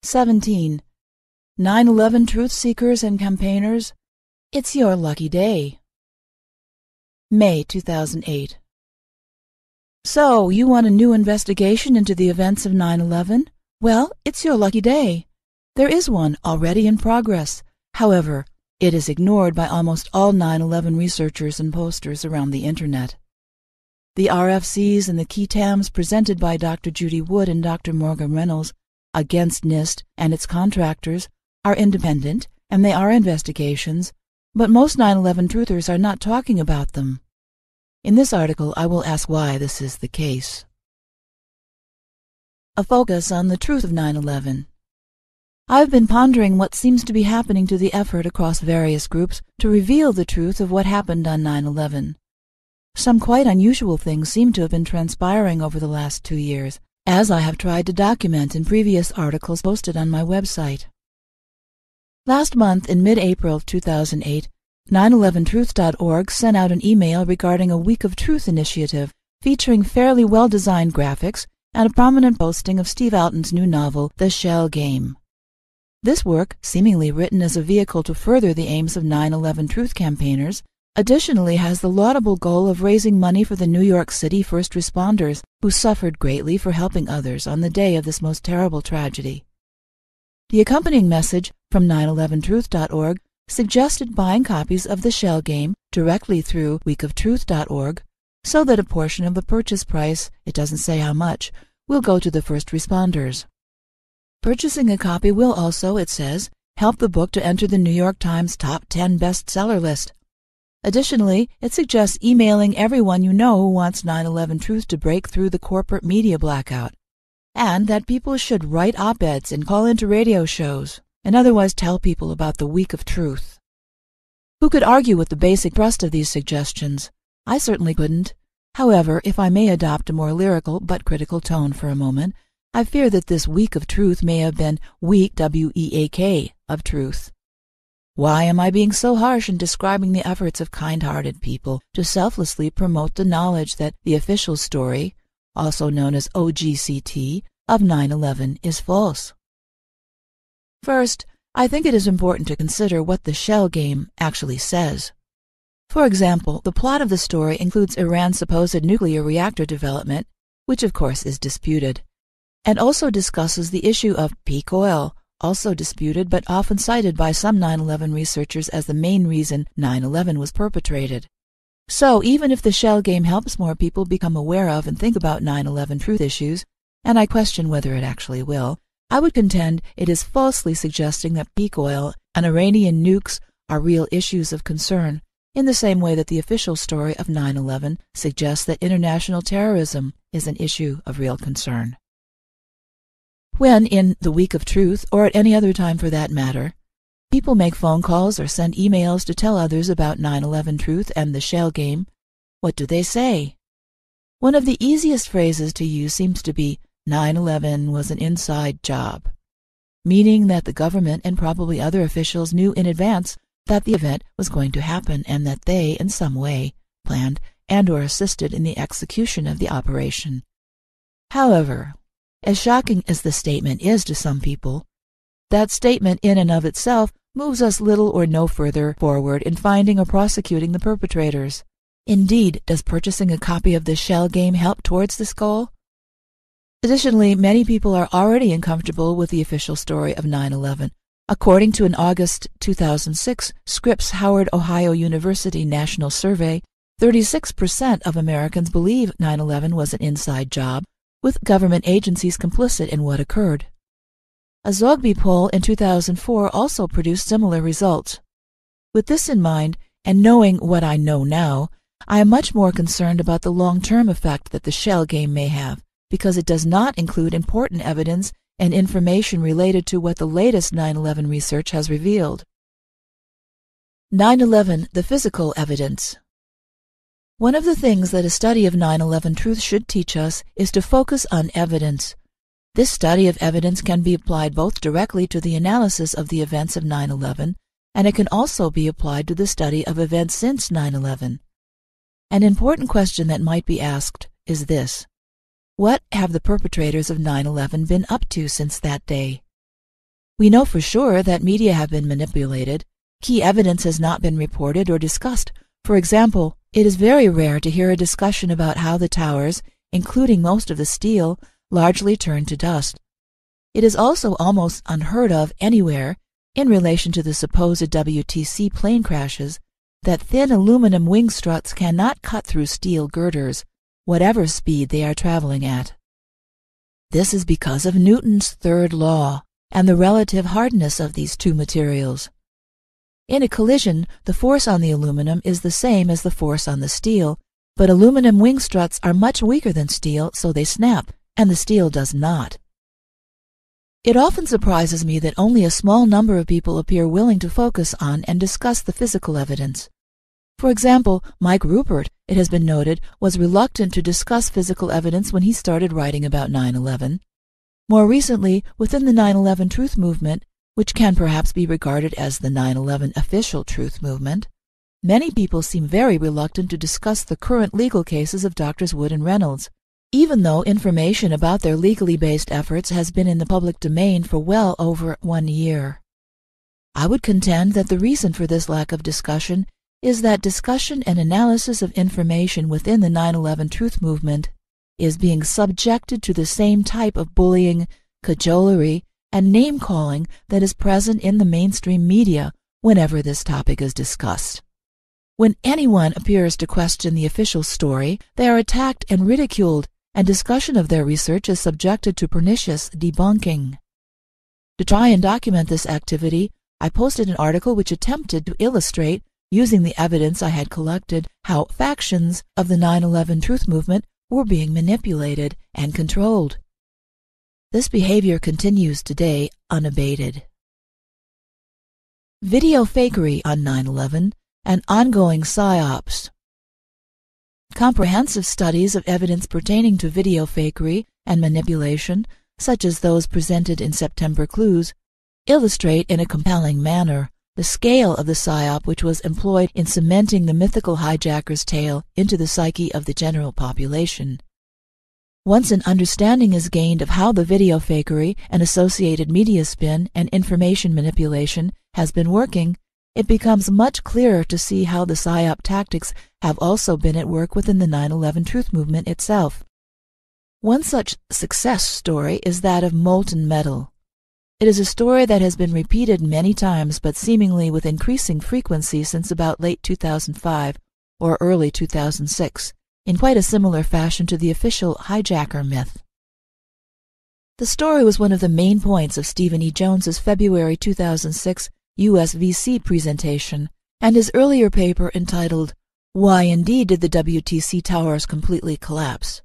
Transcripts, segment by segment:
17. 9/11 Truth Seekers and Campaigners, it's your lucky day. May 2008. So, you want a new investigation into the events of 9/11? Well, it's your lucky day. There is one already in progress. However, it is ignored by almost all 9/11 researchers and posters around the Internet. The RFCs and the key TAMs presented by Dr. Judy Wood and Dr. Morgan Reynolds against NIST and its contractors are independent, and they are investigations, but most 9/11 truthers are not talking about them. In this article, I will ask why this is the case. A focus on the truth of 9/11. I've been pondering what seems to be happening to the effort across various groups to reveal the truth of what happened on 9/11. Some quite unusual things seem to have been transpiring over the last 2 years, as I have tried to document in previous articles posted on my website. Last month, in mid-April of 2008, 911truth.org sent out an email regarding a Week of Truth initiative featuring fairly well-designed graphics and a prominent posting of Steve Alten's new novel, The Shell Game. This work, seemingly written as a vehicle to further the aims of 9/11 Truth campaigners, additionally has the laudable goal of raising money for the New York City first responders who suffered greatly for helping others on the day of this most terrible tragedy. The accompanying message from 911truth.org suggested buying copies of The Shell Game directly through weekoftruth.org so that a portion of the purchase price, it doesn't say how much, will go to the first responders. Purchasing a copy will also, it says, help the book to enter the New York Times Top 10 bestseller list. Additionally, it suggests emailing everyone you know who wants 9/11 Truth to break through the corporate media blackout, and that people should write op-eds and call into radio shows, and otherwise tell people about the Week of Truth. Who could argue with the basic thrust of these suggestions? I certainly couldn't. However, if I may adopt a more lyrical but critical tone for a moment, I fear that this Week of Truth may have been weak, W-E-A-K, of truth. Why am I being so harsh in describing the efforts of kind-hearted people to selflessly promote the knowledge that the official story, also known as OGCT, of 9/11 is false? First, I think it is important to consider what the Shell Game actually says. For example, the plot of the story includes Iran's supposed nuclear reactor development, which of course is disputed, and also discusses the issue of peak oil, also disputed but often cited by some 9/11 researchers as the main reason 9/11 was perpetrated. So even if the Shell Game helps more people become aware of and think about 9/11 truth issues, and I question whether it actually will, I would contend it is falsely suggesting that peak oil and Iranian nukes are real issues of concern, in the same way that the official story of 9/11 suggests that international terrorism is an issue of real concern. When, in the Week of Truth, or at any other time for that matter, people make phone calls or send emails to tell others about 9/11 Truth and the Shell Game, what do they say? One of the easiest phrases to use seems to be, 9/11 was an inside job, meaning that the government and probably other officials knew in advance that the event was going to happen and that they, in some way, planned and or assisted in the execution of the operation. However, as shocking as the statement is to some people, that statement in and of itself moves us little or no further forward in finding or prosecuting the perpetrators. Indeed, does purchasing a copy of The Shell Game help towards this goal? Additionally, many people are already uncomfortable with the official story of 9/11. According to an August 2006 Scripps Howard Ohio University National Survey, 36% of Americans believe 9/11 was an inside job, with government agencies complicit in what occurred. A Zogby poll in 2004 also produced similar results. With this in mind, and knowing what I know now, I am much more concerned about the long-term effect that the Shell Game may have, because it does not include important evidence and information related to what the latest 9/11 research has revealed. 9/11, the physical evidence. One of the things that a study of 9/11 truth should teach us is to focus on evidence. This study of evidence can be applied both directly to the analysis of the events of 9/11, and it can also be applied to the study of events since 9/11. An important question that might be asked is this: what have the perpetrators of 9/11 been up to since that day? We know for sure that media have been manipulated. Key evidence has not been reported or discussed. For example, it is very rare to hear a discussion about how the towers, including most of the steel, largely turned to dust. It is also almost unheard of anywhere, in relation to the supposed WTC plane crashes, that thin aluminum wing struts cannot cut through steel girders, whatever speed they are traveling at. This is because of Newton's third law and the relative hardness of these two materials. In a collision, the force on the aluminum is the same as the force on the steel, but aluminum wing struts are much weaker than steel, so they snap, and the steel does not. It often surprises me that only a small number of people appear willing to focus on and discuss the physical evidence. For example, Mike Rupert, it has been noted, was reluctant to discuss physical evidence when he started writing about 9/11. More recently, within the 9/11 truth movement, which can perhaps be regarded as the 9/11 official truth movement, many people seem very reluctant to discuss the current legal cases of Drs. Wood and Reynolds, even though information about their legally based efforts has been in the public domain for well over 1 year. I would contend that the reason for this lack of discussion is that discussion and analysis of information within the 9/11 truth movement is being subjected to the same type of bullying, cajolery, and name-calling that is present in the mainstream media whenever this topic is discussed. When anyone appears to question the official story, they are attacked and ridiculed, and discussion of their research is subjected to pernicious debunking. To try and document this activity, I posted an article which attempted to illustrate, using the evidence I had collected, how factions of the 9/11 truth movement were being manipulated and controlled. This behavior continues today unabated. Video fakery on 9/11 and ongoing psy-ops. Comprehensive studies of evidence pertaining to video fakery and manipulation, such as those presented in September Clues, illustrate in a compelling manner the scale of the psy-op which was employed in cementing the mythical hijacker's tale into the psyche of the general population. Once an understanding is gained of how the video fakery and associated media spin and information manipulation has been working, it becomes much clearer to see how the psy-op tactics have also been at work within the 9/11 truth movement itself. One such success story is that of molten metal. It is a story that has been repeated many times, but seemingly with increasing frequency since about late 2005 or early 2006, in quite a similar fashion to the official hijacker myth. The story was one of the main points of Stephen E. Jones's February 2006 USVC presentation, and his earlier paper entitled, "Why Indeed Did the WTC Towers Completely Collapse?"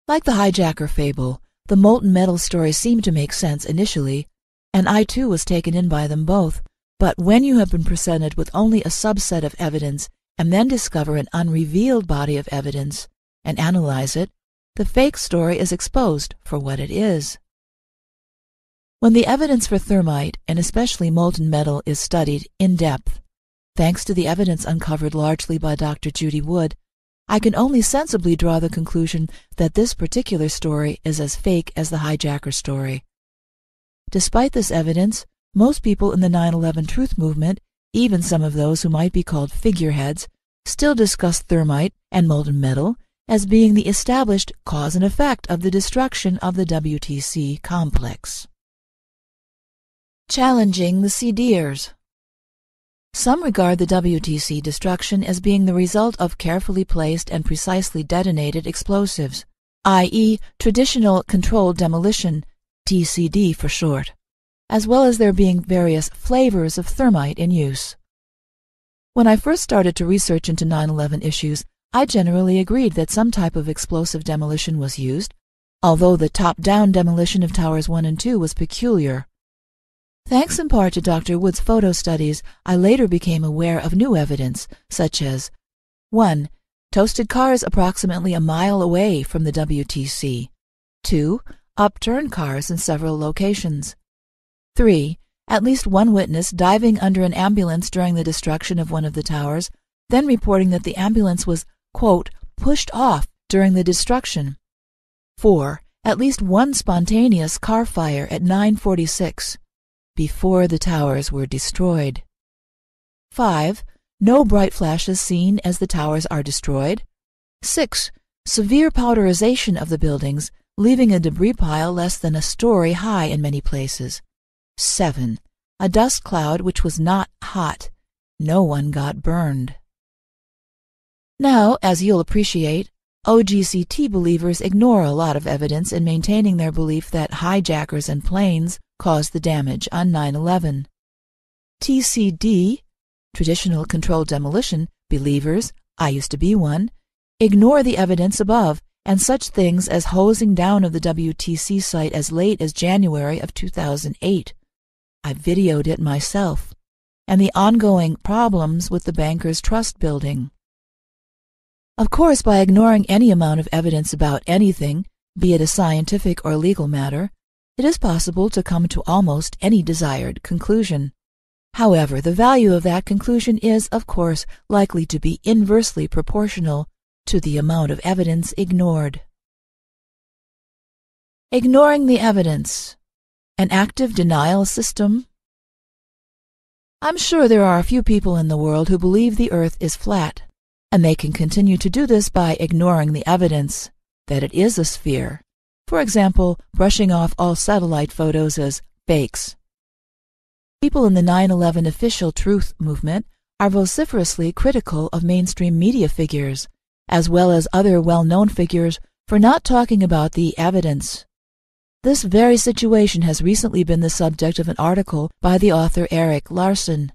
Like the hijacker fable, the molten metal story seemed to make sense initially, and I too was taken in by them both, but when you have been presented with only a subset of evidence and then discover an unrevealed body of evidence and analyze it, the fake story is exposed for what it is. When the evidence for thermite, and especially molten metal, is studied in depth, thanks to the evidence uncovered largely by Dr. Judy Wood, I can only sensibly draw the conclusion that this particular story is as fake as the hijacker story. Despite this evidence, most people in the 9/11 truth movement, even some of those who might be called figureheads, still discuss thermite and molten metal as being the established cause and effect of the destruction of the WTC complex. Challenging the CDers. Some regard the WTC destruction as being the result of carefully placed and precisely detonated explosives, i.e. traditional controlled demolition, TCD for short, as well as there being various flavors of thermite in use. When I first started to research into 9/11 issues, I generally agreed that some type of explosive demolition was used, although the top-down demolition of Towers 1 and 2 was peculiar. Thanks in part to Dr. Wood's photo studies, I later became aware of new evidence, such as 1. Toasted cars approximately a mile away from the WTC. 2. Upturned cars in several locations. 3. At least one witness diving under an ambulance during the destruction of one of the towers, then reporting that the ambulance was, quote, pushed off during the destruction. 4. At least one spontaneous car fire at 9:46. before the towers were destroyed. 5. No bright flashes seen as the towers are destroyed. 6. Severe powderization of the buildings, leaving a debris pile less than a story high in many places. 7. A dust cloud which was not hot. No one got burned. Now, as you'll appreciate, OGCT believers ignore a lot of evidence in maintaining their belief that hijackers and planes caused the damage on 9/11. TCD, Traditional Controlled Demolition, believers, I used to be one, ignore the evidence above and such things as hosing down of the WTC site as late as January of 2008. I videoed it myself, and the ongoing problems with the Bankers Trust building. Of course, by ignoring any amount of evidence about anything, be it a scientific or legal matter, it is possible to come to almost any desired conclusion. However, the value of that conclusion is, of course, likely to be inversely proportional to the amount of evidence ignored. Ignoring the evidence. An active denial system? I'm sure there are a few people in the world who believe the Earth is flat, and they can continue to do this by ignoring the evidence that it is a sphere. For example, brushing off all satellite photos as fakes. People in the 9/11 official truth movement are vociferously critical of mainstream media figures, as well as other well-known figures, for not talking about the evidence. This very situation has recently been the subject of an article by the author Eric Larson.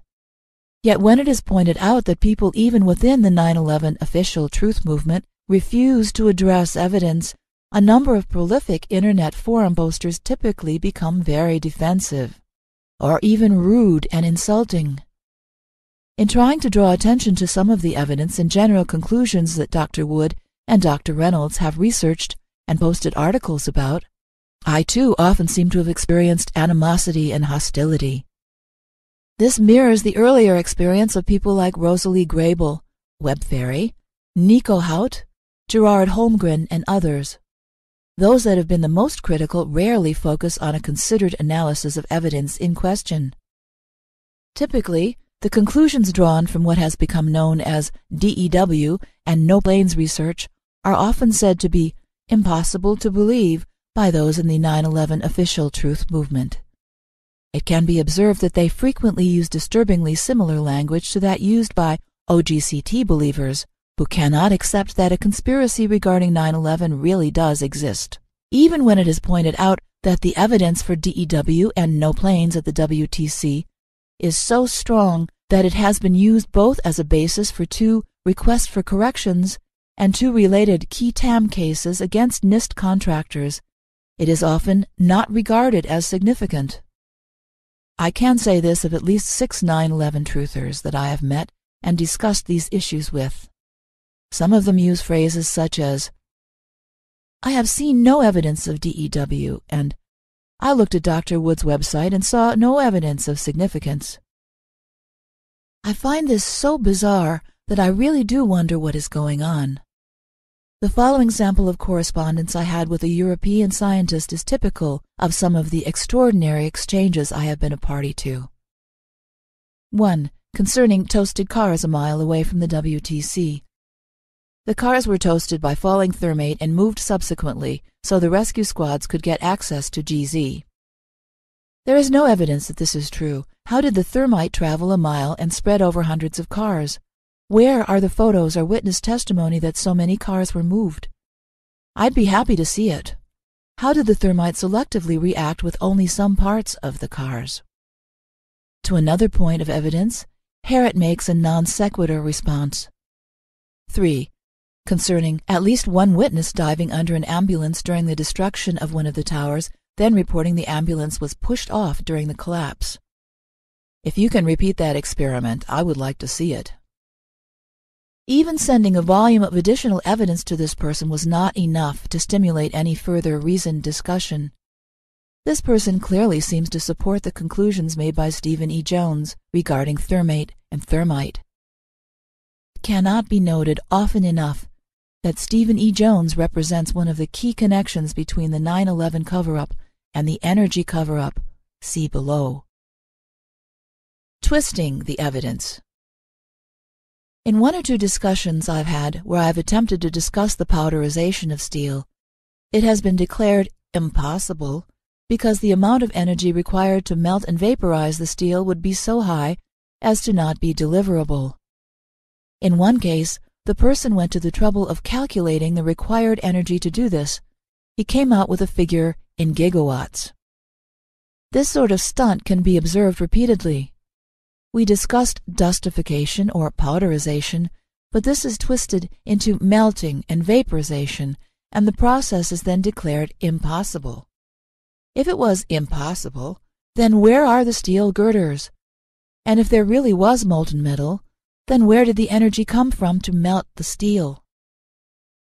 Yet when it is pointed out that people even within the 9/11 official truth movement refuse to address evidence, a number of prolific Internet forum posters typically become very defensive, or even rude and insulting. In trying to draw attention to some of the evidence and general conclusions that Dr. Wood and Dr. Reynolds have researched and posted articles about, I too often seem to have experienced animosity and hostility. This mirrors the earlier experience of people like Rosalie Grable, Web Fairy, Nico Hout, Gerard Holmgren, and others. Those that have been the most critical rarely focus on a considered analysis of evidence in question. Typically, the conclusions drawn from what has become known as DEW and no planes research are often said to be impossible to believe by those in the 9/11 official truth movement. It can be observed that they frequently use disturbingly similar language to that used by OGCT believers, who cannot accept that a conspiracy regarding 9/11 really does exist, even when it is pointed out that the evidence for DEW and no planes at the WTC is so strong that it has been used both as a basis for 2 requests for corrections and 2 related key TAM cases against NIST contractors. It is often not regarded as significant. I can say this of at least 6 9/11 truthers that I have met and discussed these issues with. Some of them use phrases such as, "I have seen no evidence of DEW," and "I looked at Dr. Wood's website and saw no evidence of significance." I find this so bizarre that I really do wonder what is going on. The following sample of correspondence I had with a European scientist is typical of some of the extraordinary exchanges I have been a party to. 1. Concerning toasted cars a mile away from the WTC. The cars were toasted by falling thermate and moved subsequently so the rescue squads could get access to GZ. There is no evidence that this is true. How did the thermite travel a mile and spread over hundreds of cars? Where are the photos or witness testimony that so many cars were moved? I'd be happy to see it. How did the thermite selectively react with only some parts of the cars? To another point of evidence, Harriet makes a non sequitur response. 3. Concerning at least one witness diving under an ambulance during the destruction of one of the towers, then reporting the ambulance was pushed off during the collapse. If you can repeat that experiment, I would like to see it. Even sending a volume of additional evidence to this person was not enough to stimulate any further reasoned discussion. This person clearly seems to support the conclusions made by Stephen E. Jones regarding thermate and thermite. It cannot be noted often enough that Stephen E. Jones represents one of the key connections between the 9/11 cover-up and the energy cover-up, see below. Twisting the evidence. In one or two discussions I've had where I've attempted to discuss the powderization of steel, it has been declared impossible because the amount of energy required to melt and vaporize the steel would be so high as to not be deliverable. In one case, the person went to the trouble of calculating the required energy to do this. He came out with a figure in gigawatts. This sort of stunt can be observed repeatedly. We discussed dustification or powderization, but this is twisted into melting and vaporization, and the process is then declared impossible. If it was impossible, then where are the steel girders? And if there really was molten metal, then where did the energy come from to melt the steel?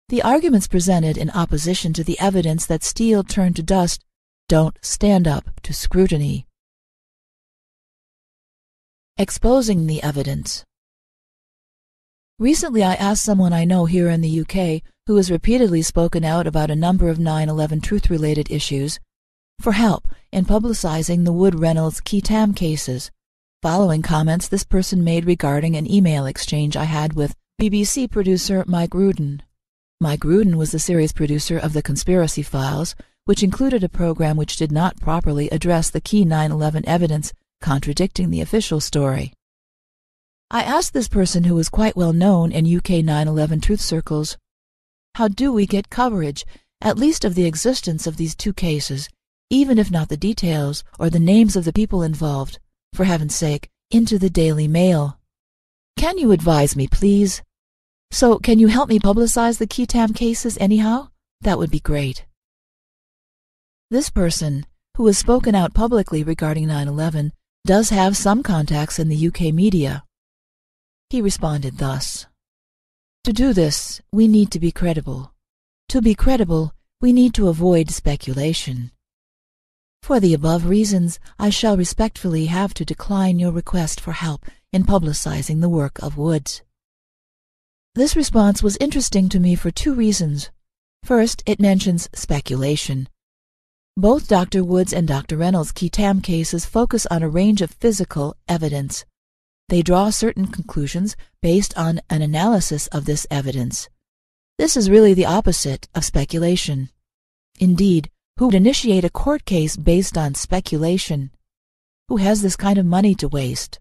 The arguments presented in opposition to the evidence that steel turned to dust don't stand up to scrutiny. Exposing the evidence. Recently I asked someone I know here in the UK who has repeatedly spoken out about a number of 9/11 truth-related issues for help in publicizing the Wood-Reynolds Qui Tam cases, following comments this person made regarding an email exchange I had with BBC producer Mike Rudin. Mike Rudin was the series producer of The Conspiracy Files, which included a program which did not properly address the key 9/11 evidence contradicting the official story. I asked this person, who was quite well known in UK 9/11 truth circles, how do we get coverage, at least of the existence of these two cases, even if not the details or the names of the people involved, for heaven's sake, into the Daily Mail? Can you advise me, please? So, can you help me publicize the Qui Tam cases anyhow? That would be great. This person, who has spoken out publicly regarding 9/11, does have some contacts in the UK media. He responded thus: To do this, we need to be credible. To be credible, we need to avoid speculation. For the above reasons, I shall respectfully have to decline your request for help in publicizing the work of Woods. This response was interesting to me for two reasons. First, it mentions speculation. Both Dr. Woods and Dr. Reynolds' Qui Tam cases focus on a range of physical evidence. They draw certain conclusions based on an analysis of this evidence. This is really the opposite of speculation. Indeed, who would initiate a court case based on speculation? Who has this kind of money to waste?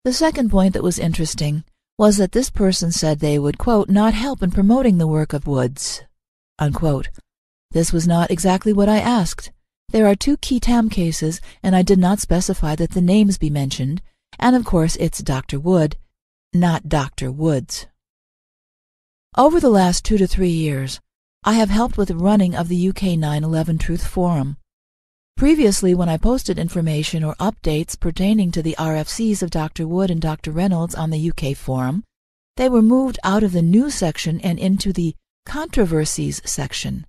The second point that was interesting was that this person said they would, quote, not help in promoting the work of Woods, unquote. This was not exactly what I asked. There are two Qui Tam cases, and I did not specify that the names be mentioned, and of course it's Dr. Wood, not Dr. Woods. Over the last 2 to 3 years, I have helped with the running of the UK 9/11 Truth Forum. Previously, when I posted information or updates pertaining to the RFCs of Dr. Wood and Dr. Reynolds on the UK forum, they were moved out of the news section and into the controversies section.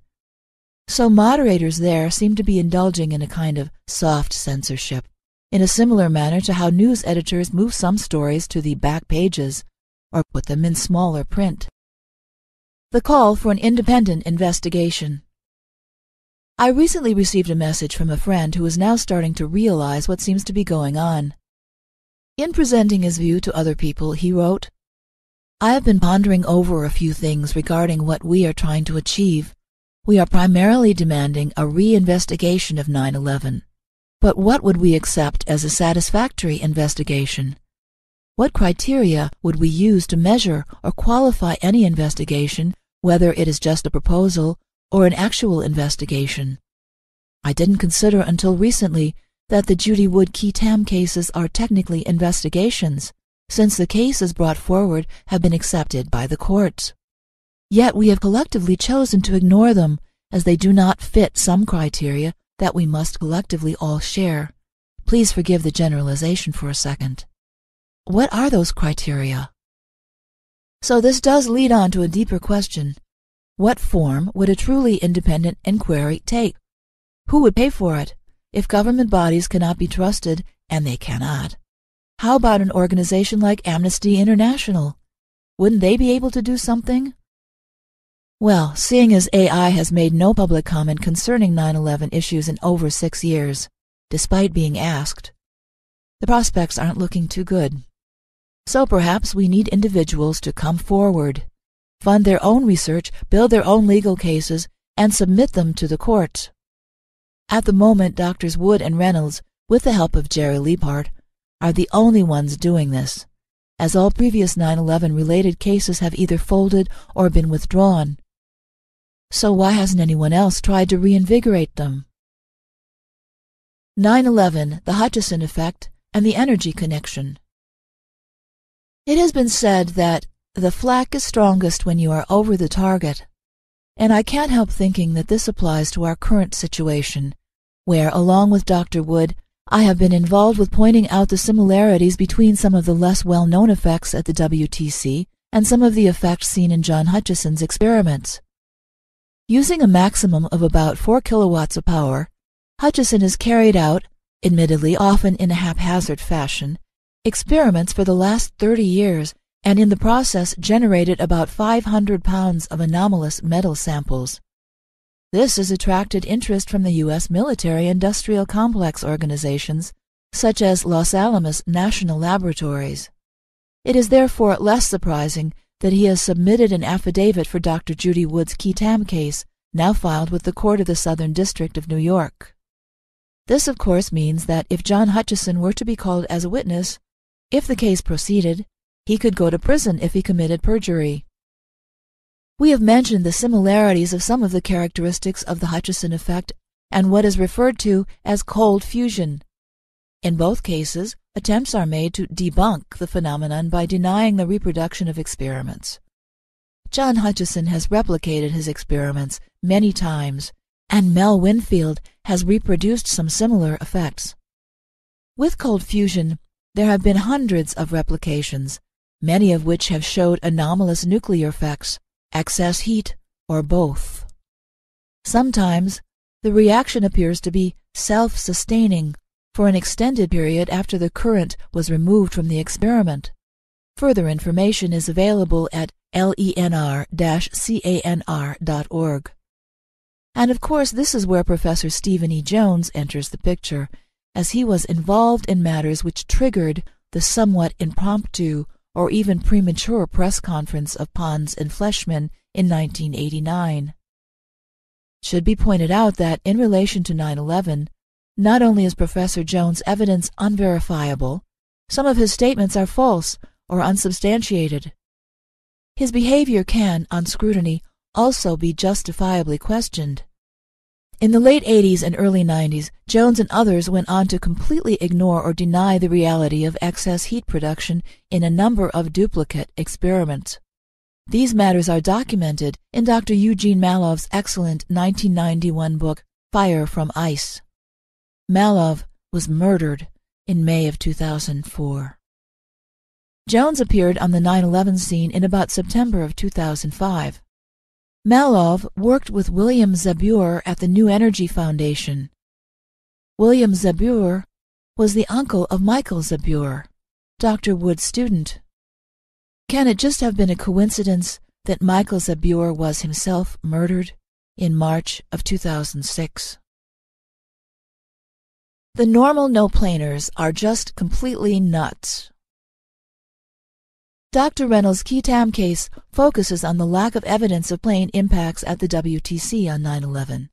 So moderators there seem to be indulging in a kind of soft censorship, in a similar manner to how news editors move some stories to the back pages or put them in smaller print. The call for an independent investigation. I recently received a message from a friend who is now starting to realize what seems to be going on. In presenting his view to other people, he wrote, I have been pondering over a few things regarding what we are trying to achieve. We are primarily demanding a re-investigation of 9/11. But what would we accept as a satisfactory investigation? What criteria would we use to measure or qualify any investigation, whether it is just a proposal or an actual investigation? I didn't consider until recently that the Judy Wood Qui Tam cases are technically investigations, since the cases brought forward have been accepted by the courts. Yet we have collectively chosen to ignore them, as they do not fit some criteria that we must collectively all share. Please forgive the generalization for a second. What are those criteria? So this does lead on to a deeper question. What form would a truly independent inquiry take? Who would pay for it? If government bodies cannot be trusted, and they cannot, how about an organization like Amnesty International? Wouldn't they be able to do something? Well, seeing as AI has made no public comment concerning 9/11 issues in over 6 years, despite being asked, The prospects aren't looking too good. So perhaps we need individuals to come forward, fund their own research, build their own legal cases, and submit them to the courts. At the moment, Doctors Wood and Reynolds, with the help of Jerry Liebhardt, are the only ones doing this, as all previous 9/11 related cases have either folded or been withdrawn. So why hasn't anyone else tried to reinvigorate them? 9/11, the Hutchison effect, and the energy connection. It has been said that the flak is strongest when you are over the target, and I can't help thinking that this applies to our current situation, where, along with Dr. Wood, I have been involved with pointing out the similarities between some of the less well-known effects at the WTC and some of the effects seen in John Hutchison's experiments. Using a maximum of about 4 kilowatts of power, Hutchison has carried out, admittedly often in a haphazard fashion, experiments for the last 30 years and in the process generated about 500 pounds of anomalous metal samples. This has attracted interest from the U.S. military-industrial complex organizations, such as Los Alamos National Laboratories. It is therefore less surprising that he has submitted an affidavit for Dr. Judy Wood's qui tam case, now filed with the Court of the Southern District of New York. This, of course, means that if John Hutchison were to be called as a witness, if the case proceeded, he could go to prison if he committed perjury. We have mentioned the similarities of some of the characteristics of the Hutchison effect and what is referred to as cold fusion. In both cases, attempts are made to debunk the phenomenon by denying the reproduction of experiments. John Hutchison has replicated his experiments many times, and Mel Winfield has reproduced some similar effects. With cold fusion, there have been hundreds of replications, many of which have showed anomalous nuclear effects, excess heat, or both. Sometimes, the reaction appears to be self-sustaining for an extended period after the current was removed from the experiment. Further information is available at lenr-canr.org. And of course, this is where Professor Stephen E. Jones enters the picture, as he was involved in matters which triggered the somewhat impromptu or even premature press conference of Pons and Fleischmann in 1989. It should be pointed out that in relation to 9/11, not only is Professor Jones' evidence unverifiable, some of his statements are false or unsubstantiated. His behavior can, on scrutiny, also be justifiably questioned. In the late 80s and early 90s, Jones and others went on to completely ignore or deny the reality of excess heat production in a number of duplicate experiments. These matters are documented in Dr. Eugene Malov's excellent 1991 book, Fire from Ice. Malov was murdered in May of 2004. Jones appeared on the 9/11 scene in about September of 2005. Malov worked with William Zabur at the New Energy Foundation. William Zabur was the uncle of Michael Zabur, Dr. Wood's student. Can it just have been a coincidence that Michael Zabur was himself murdered in March of 2006? The normal no-planers are just completely nuts. Dr. Reynolds' qui tam case focuses on the lack of evidence of plane impacts at the WTC on 9/11.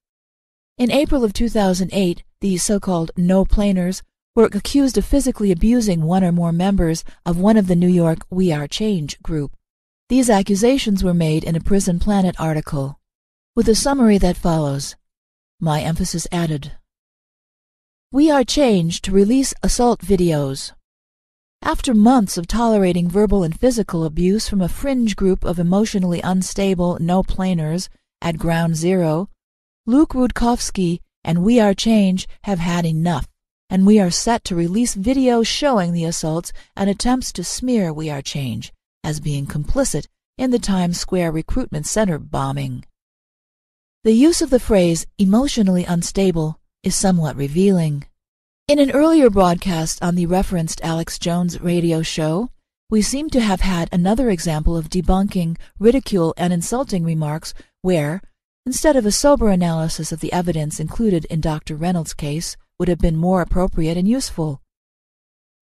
In April of 2008, the so-called no-planers were accused of physically abusing one or more members of one of the New York We Are Change group. These accusations were made in a Prison Planet article, with a summary that follows. My emphasis added. We Are Change to release assault videos. After months of tolerating verbal and physical abuse from a fringe group of emotionally unstable no-planers at Ground Zero, Luke Rudkowski and We Are Change have had enough, and we are set to release videos showing the assaults and attempts to smear We Are Change as being complicit in the Times Square Recruitment Center bombing. The use of the phrase emotionally unstable is somewhat revealing. In an earlier broadcast on the referenced Alex Jones radio show, we seem to have had another example of debunking, ridicule, and insulting remarks where, instead of a sober analysis of the evidence included in Dr. Reynolds' case, would have been more appropriate and useful.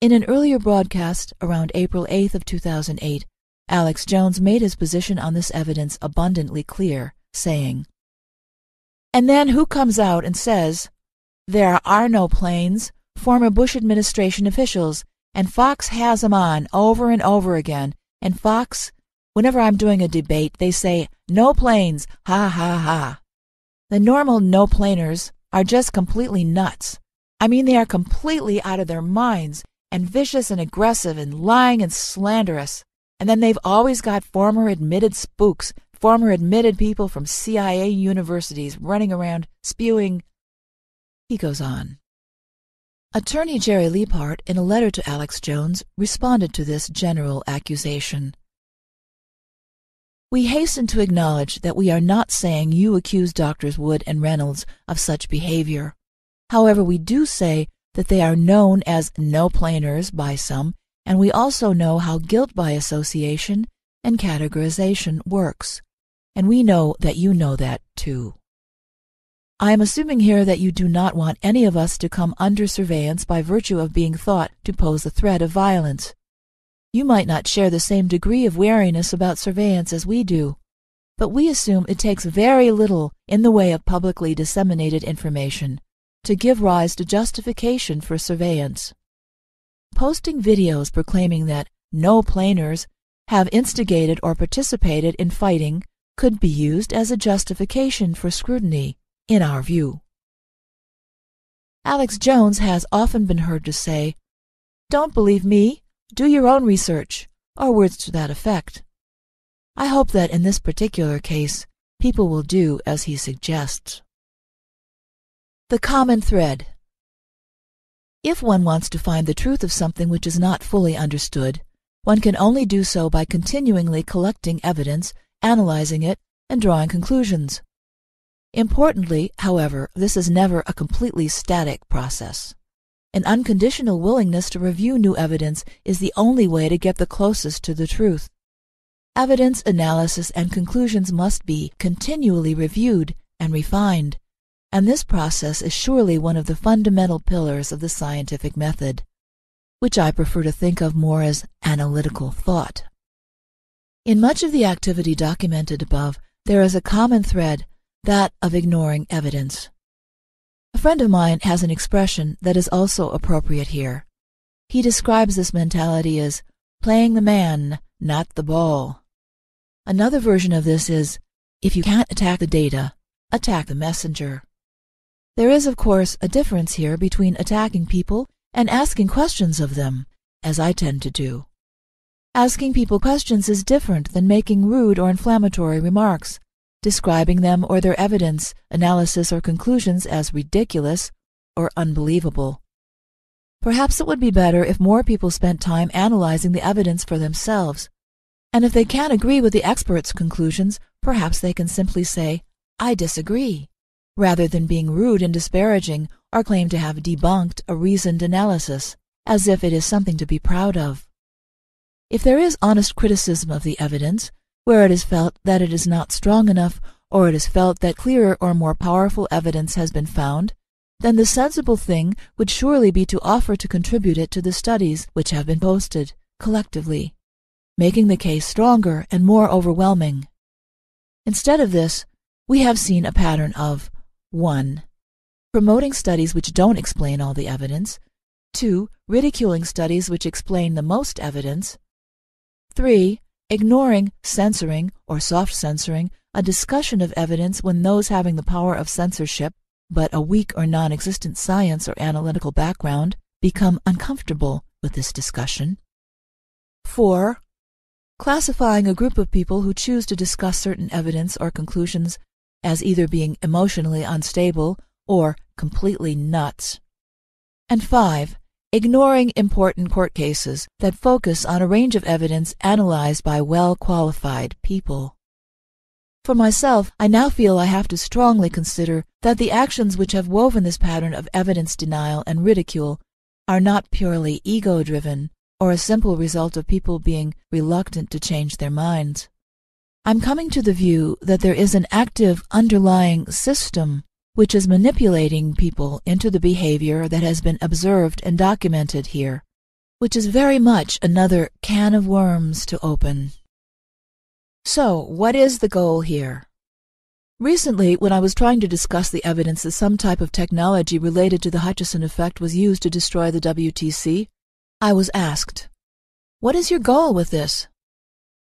In an earlier broadcast around April 8th of 2008, Alex Jones made his position on this evidence abundantly clear, saying, "And then who comes out and says, 'There are no planes,' former Bush administration officials, and Fox has them on over and over again, and Fox, whenever I'm doing a debate, they say, 'No planes, ha ha ha.' The normal no-planers are just completely nuts. I mean, they are completely out of their minds, and vicious and aggressive and lying and slanderous. And then they've always got former admitted spooks, former admitted people from CIA universities running around spewing." He goes on. Attorney Jerry Liebhart, in a letter to Alex Jones, responded to this general accusation. "We hasten to acknowledge that we are not saying you accuse Drs. Wood and Reynolds of such behavior. However, we do say that they are known as no-planers by some, and we also know how guilt by association and categorization works. And we know that you know that, too. I am assuming here that you do not want any of us to come under surveillance by virtue of being thought to pose a threat of violence. You might not share the same degree of wariness about surveillance as we do, but we assume it takes very little in the way of publicly disseminated information to give rise to justification for surveillance. Posting videos proclaiming that no-planers have instigated or participated in fighting could be used as a justification for scrutiny, in our view." Alex Jones has often been heard to say, "Don't believe me, do your own research," or words to that effect. I hope that in this particular case, people will do as he suggests. The common thread. If one wants to find the truth of something which is not fully understood, one can only do so by continually collecting evidence, analyzing it, and drawing conclusions. Importantly, however, this is never a completely static process. An unconditional willingness to review new evidence is the only way to get the closest to the truth. Evidence, analysis, and conclusions must be continually reviewed and refined, and this process is surely one of the fundamental pillars of the scientific method, which I prefer to think of more as analytical thought. In much of the activity documented above, there is a common thread, that of ignoring evidence. A friend of mine has an expression that is also appropriate here. He describes this mentality as playing the man, not the ball. Another version of this is, if you can't attack the data, attack the messenger. There is, of course, a difference here between attacking people and asking questions of them, as I tend to do. Asking people questions is different than making rude or inflammatory remarks, describing them or their evidence, analysis, or conclusions as ridiculous or unbelievable. Perhaps it would be better if more people spent time analyzing the evidence for themselves, and if they can't agree with the experts' conclusions, perhaps they can simply say, "I disagree," rather than being rude and disparaging or claim to have debunked a reasoned analysis, as if it is something to be proud of. If there is honest criticism of the evidence, where it is felt that it is not strong enough, or it is felt that clearer or more powerful evidence has been found, then the sensible thing would surely be to offer to contribute it to the studies which have been posted, collectively, making the case stronger and more overwhelming. Instead of this, we have seen a pattern of 1. Promoting studies which don't explain all the evidence, 2. Ridiculing studies which explain the most evidence, 3. Ignoring, censoring, or soft censoring a discussion of evidence when those having the power of censorship, but a weak or non-existent science or analytical background, become uncomfortable with this discussion. 4. Classifying a group of people who choose to discuss certain evidence or conclusions as either being emotionally unstable or completely nuts. And 5. Ignoring important court cases that focus on a range of evidence analyzed by well-qualified people. For myself, I now feel I have to strongly consider that the actions which have woven this pattern of evidence denial and ridicule are not purely ego-driven or a simple result of people being reluctant to change their minds. I'm coming to the view that there is an active underlying system which is manipulating people into the behavior that has been observed and documented here, which is very much another can of worms to open. So, what is the goal here? Recently, when I was trying to discuss the evidence that some type of technology related to the Hutchison effect was used to destroy the WTC, I was asked, "What is your goal with this?"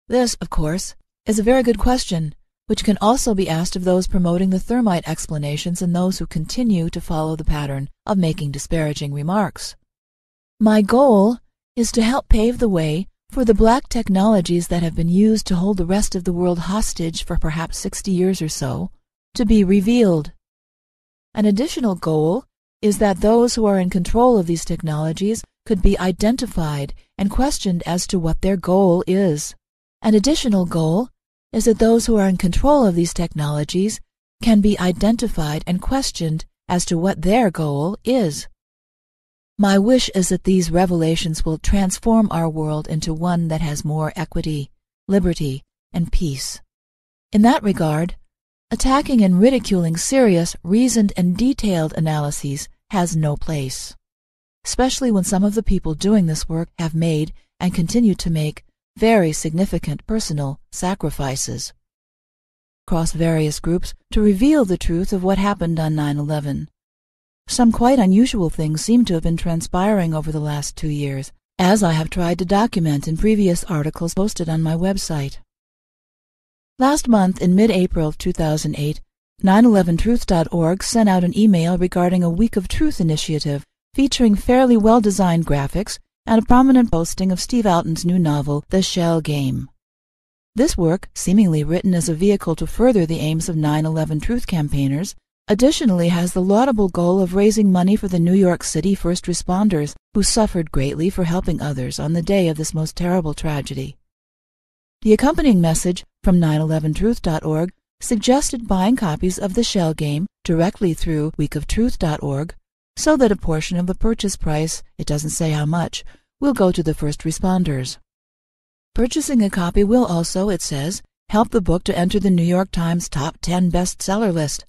This, of course, is a very good question, which can also be asked of those promoting the thermite explanations and those who continue to follow the pattern of making disparaging remarks. My goal is to help pave the way for the black technologies that have been used to hold the rest of the world hostage for perhaps 60 years or so to be revealed. An additional goal is that those who are in control of these technologies could be identified and questioned as to what their goal is. An additional goal is that those who are in control of these technologies can be identified and questioned as to what their goal is. My wish is that these revelations will transform our world into one that has more equity, liberty, and peace. In that regard, attacking and ridiculing serious, reasoned, and detailed analyses has no place, especially when some of the people doing this work have made and continue to make very significant personal sacrifices across various groups to reveal the truth of what happened on 9/11. Some quite unusual things seem to have been transpiring over the last 2 years, as I have tried to document in previous articles posted on my website. Last month, in mid-April 2008, 911truth.org sent out an email regarding a Week of Truth initiative featuring fairly well-designed graphics and a prominent posting of Steve Alten's new novel, The Shell Game. This work, seemingly written as a vehicle to further the aims of 9/11 Truth campaigners, additionally has the laudable goal of raising money for the New York City first responders who suffered greatly for helping others on the day of this most terrible tragedy. The accompanying message from 911truth.org suggested buying copies of The Shell Game directly through weekoftruth.org so that a portion of the purchase price, it doesn't say how much, will go to the first responders. Purchasing a copy will also, it says, help the book to enter the New York Times Top 10 bestseller list.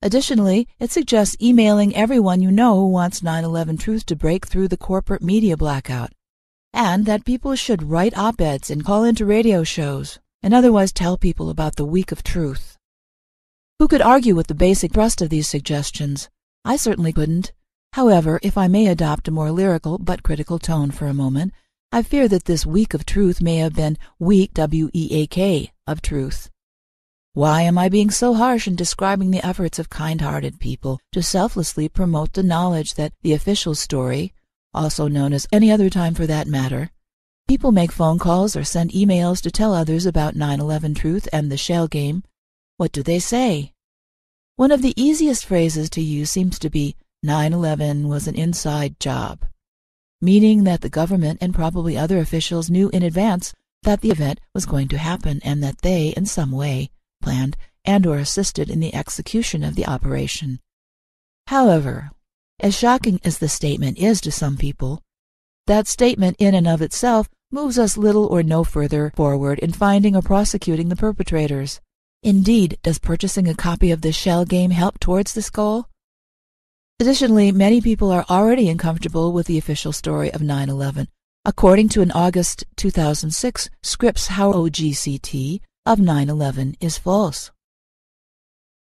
Additionally, it suggests emailing everyone you know who wants 9/11 Truth to break through the corporate media blackout, and that people should write op-eds and call into radio shows, and otherwise tell people about the Week of Truth. Who could argue with the basic thrust of these suggestions? I certainly couldn't. However, if I may adopt a more lyrical but critical tone for a moment, I fear that this Week of Truth may have been weak, W-E-A-K, of truth. Why am I being so harsh in describing the efforts of kind-hearted people to selflessly promote the knowledge that the official story, also known as any other time for that matter, people make phone calls or send emails to tell others about 9/11 Truth and the Shell Game? What do they say? One of the easiest phrases to use seems to be, 9/11 was an inside job, meaning that the government and probably other officials knew in advance that the event was going to happen and that they, in some way, planned and or assisted in the execution of the operation. However, as shocking as the statement is to some people, that statement in and of itself moves us little or no further forward in finding or prosecuting the perpetrators. Indeed, does purchasing a copy of The Shell Game help towards this goal? Additionally, many people are already uncomfortable with the official story of 9/11, according to an August 2006 Scripps Howard OGCT of 9/11 is false.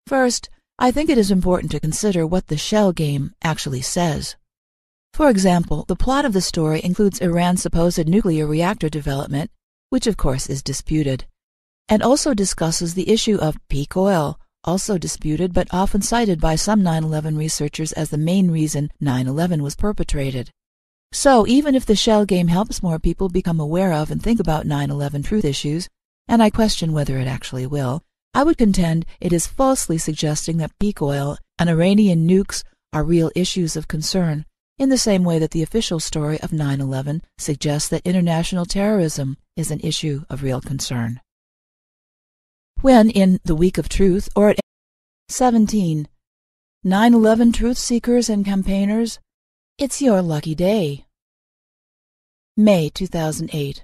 First, I think it is important to consider what the Shell Game actually says. For example, the plot of the story includes Iran's supposed nuclear reactor development, which of course is disputed, and also discusses the issue of peak oil, also disputed but often cited by some 9/11 researchers as the main reason 9/11 was perpetrated. So even if the Shell Game helps more people become aware of and think about 9/11 truth issues, and I question whether it actually will, I would contend it is falsely suggesting that peak oil and Iranian nukes are real issues of concern, in the same way that the official story of 9/11 suggests that international terrorism is an issue of real concern. When in the Week of Truth, or at 17, 9/11 truth seekers and campaigners, it's your lucky day. May 2008.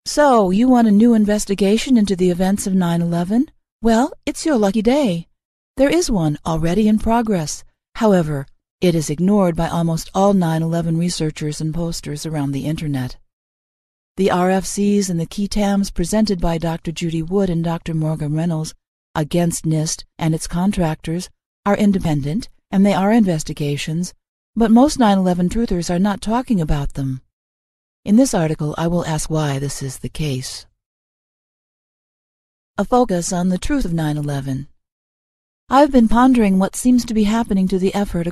So, you want a new investigation into the events of 9/11? Well, it's your lucky day. There is one already in progress. However, It is ignored by almost all 9/11 researchers and posters around the Internet. The RFCs and the key TAMs presented by Dr. Judy Wood and Dr. Morgan Reynolds against NIST and its contractors are independent, and they are investigations, but most 9/11 truthers are not talking about them. In this article, I will ask why this is the case. A focus on the truth of 9/11. I've been pondering what seems to be happening to the effort